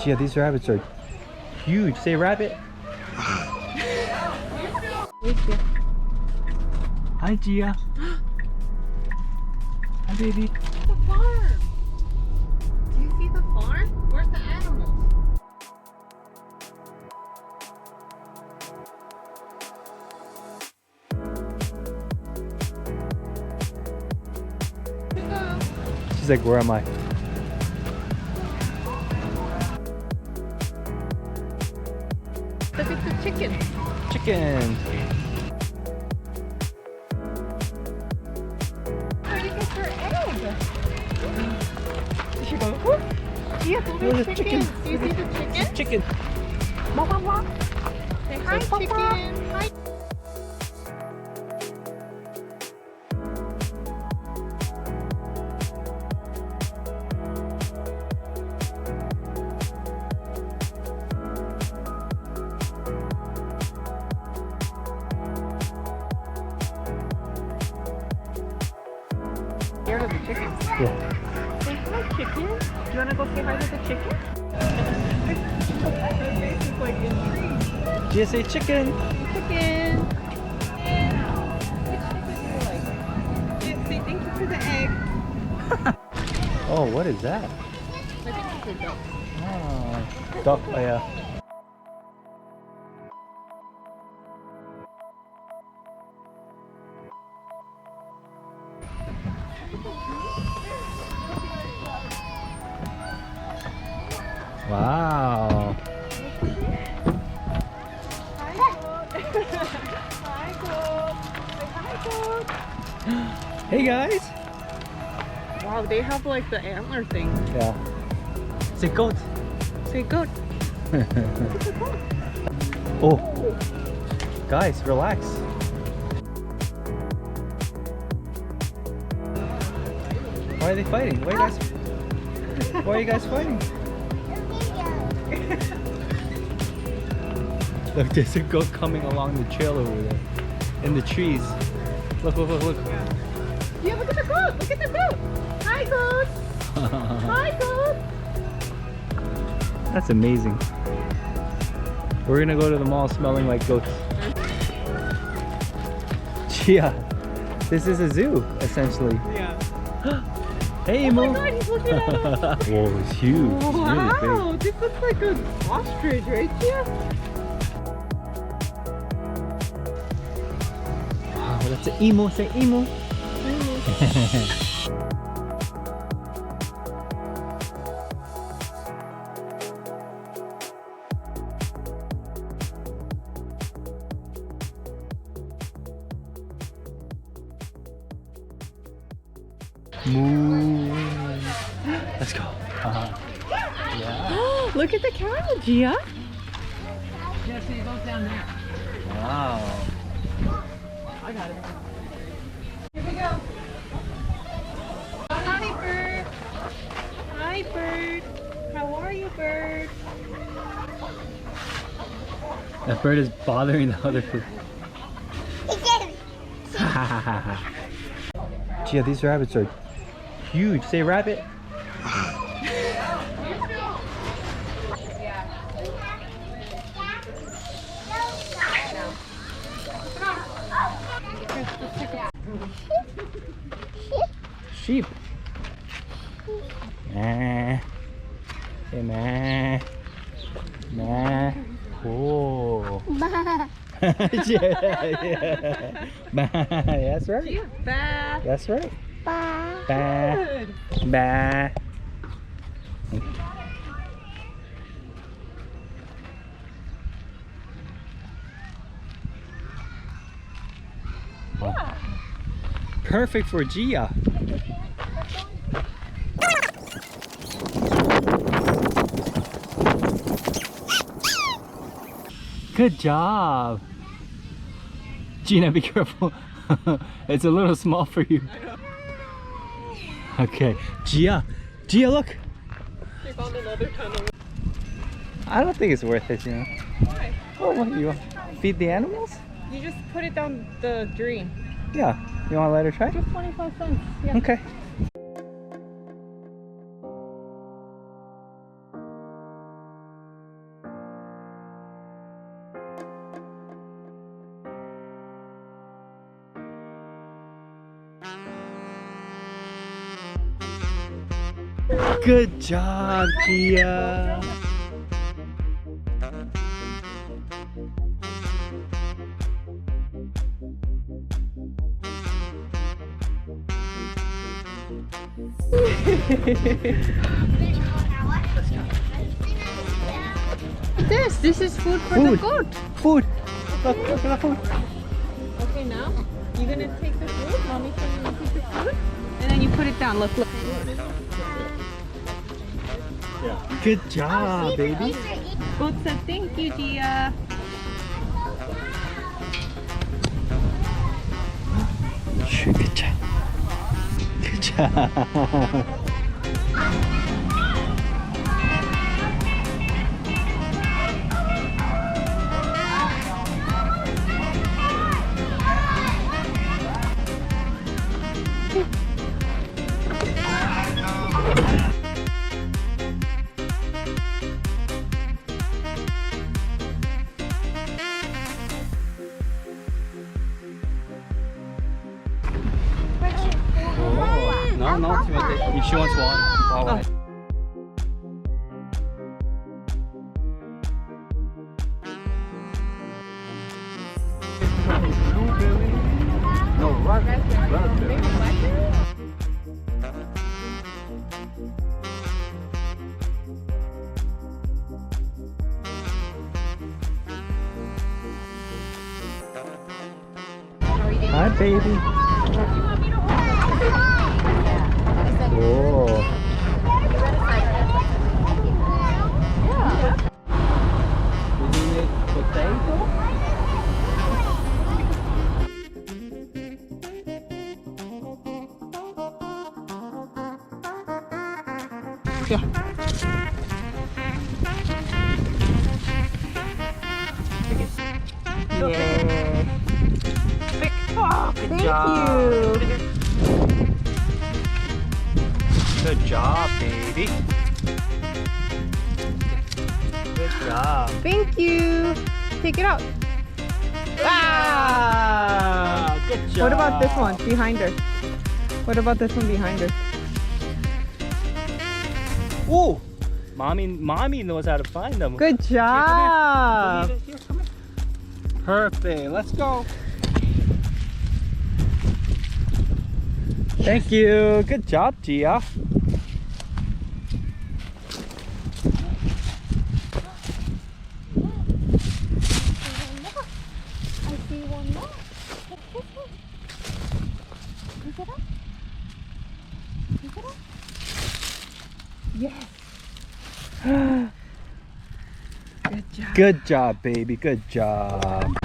Gia, these rabbits are huge. Say rabbit. Hi, Gia. Hi, baby. The farm. Do you see the farm? Where's the animals? She's like, where am I? Look at the chicken. Chicken. Where did you get your egg? Did she go, whoop? Yeah, look There's at a the chicken. chicken. Do you see the chicken? Chicken. Say hi, chicken. Hi. Scared of the chicken. Yeah. Say hi, chicken. Do you want to go say hi to the chicken? Her face is like intrigued. Gia, say chicken. Chicken. Which chicken do you like? Say thank you for the egg. Oh, what is that? I think it's a duck. Oh, duck. Oh, yeah. Wow. Hi, goat. Hi, goat. Say hi, goat. Hey, guys. Wow, they have like the antler thing. Yeah. Say goat. Say goat. Oh. Guys, relax. Why are they fighting? Why are you guys fighting? Look, there's a goat coming along the trail over there. In the trees. Look, look, look, look. Yeah, look at the goat. Look at the goat. Hi, goat. Hi, goat. That's amazing. We're gonna go to the mall smelling like goats. Gia, this is a zoo, essentially. Yeah. Hey, Oh my Emo. god, he's looking at us. Whoa, it's huge. It's really Wow, big. this looks like an ostrich, right here? Wow, that's an emo. Say emo. Moo. Let's go. Yeah. Look at the cow, Gia. Yeah, so you go down there. Wow. I got it. Here we go. Hi, bird. Hi, bird. How are you, bird? That bird is bothering the other bird. Gia, these rabbits are huge. Say rabbit. Sheep. Nah. Hey, nah. Nah. Oh. Yeah. Bah. That's right. Gia, bah. That's right. Bah. Bah. Good. Bah. Yeah. Perfect for Gia. Good job. Gina, be careful. It's a little small for you. Okay. Gia. Gia, look. They found another tunnel. I don't think it's worth it, you know. Why? Oh, what, you want feed the animals? You just put it down the drain. Yeah. You want to let her try? Just 25 cents. Yeah. Okay. Good job, Gia. This is food for the goat. Food. Look at the food. Okay, now you're gonna take the food. Mommy, can you take the food? And then you put it down. Look. Good job, baby. Goat said thank you, Gia. Good job. Good job. No, no, if she wants water. No, raspberry. Hi, baby. Oh. Isn't it potato? Yeah. Yeah. Oh, good Thank job. you. Good job, baby. Good job. Thank you. Take it out. Ah, good job. What about this one behind her? What about this one behind her? Oh, mommy knows how to find them. Good job. Here, come here. Perfect. Let's go. Thank you. Good job, Gia. Yes. Good job. Good job, baby. Good job.